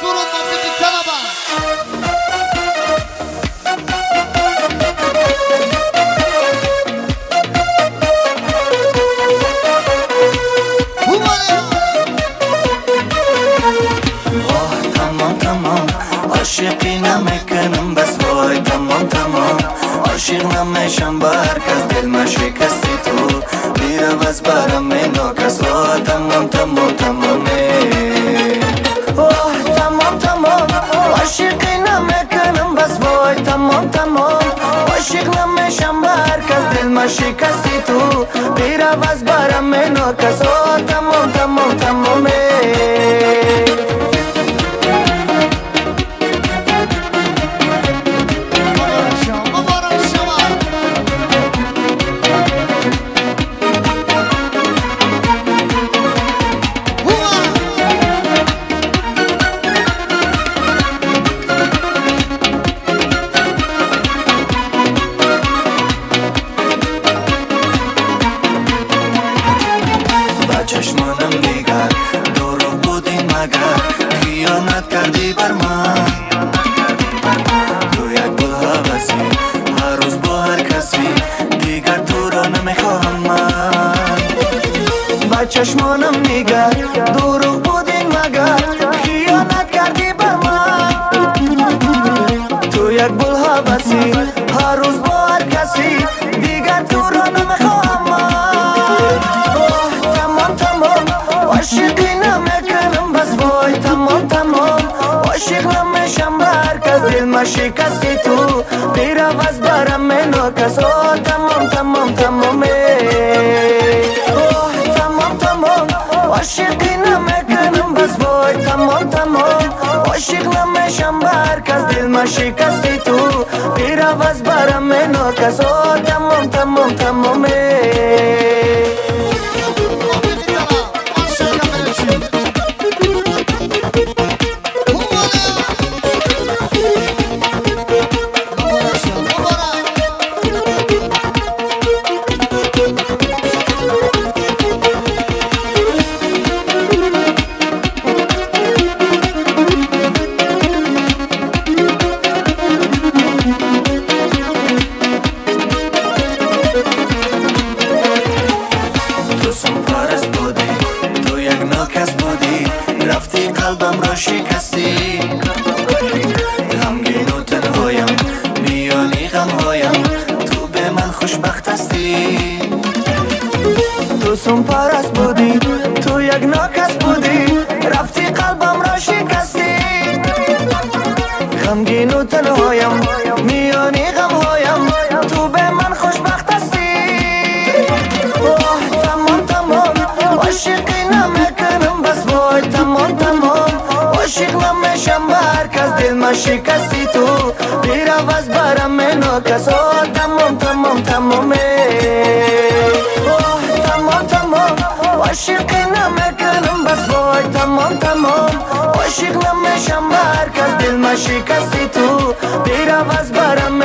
صورة موفق الطلبة. تمام تمام عاشقی نمیکنم بس وای تمام تمام عاشق نمیشم با هر کس دل من شکستی تو بیرو از برم ناکس تمام تمام تمامه تمام تمام عاشقی نمیکنم بس وای تمام تمام عاشق نمیشم با هر کس دل من شکستی تو بیرو از برم ناکس تمام تمام تمامه چشمانم دیگر دروغ بودی مگر خیانت کردی بر من تو یک گل هوسی هر روز با هر کسی دیگر تو را نمیخواهم من با چشمانم دیگر دروغ بودی مگر خیانت کردی بر من تو یک گل هوسی هر روز با هر کسی دیگر تو را نمیخواهم من عاشقی نمیکنم بس وای تمام تمام عاشق نمیشم با هر کس دل من شکستی تو بیرو از برم ناکس تمام تمام تمامه تمام تمام عاشقی نمیکنم بس وای تمام تمام عاشق نمیشم با هر کس دل من شکستی تو بیرو از برم ناکس تمام تمام تمامه رفتی قلبم را شکستی غمگین و تنهایم میانی غمهایم تو به من خوشبخت هستی تو سم پرست بودی تو یک ناکس بودی رفتی قلبم را شکستی غمگین و تنهایم میانی غمهایم تو به من خوشبخت هستی تمام تمام عاشقی نمیکنم بس وای تمام تمام عاشق نمیشم با هر کس دل من شکستی تو بیرو از برم ناکس تمام تمام تمامه تمام تمام عاشقی نمیکنم بس وای تمام تمام عاشق نمیشم با هر کس دل من شکستی تو بیرو از برم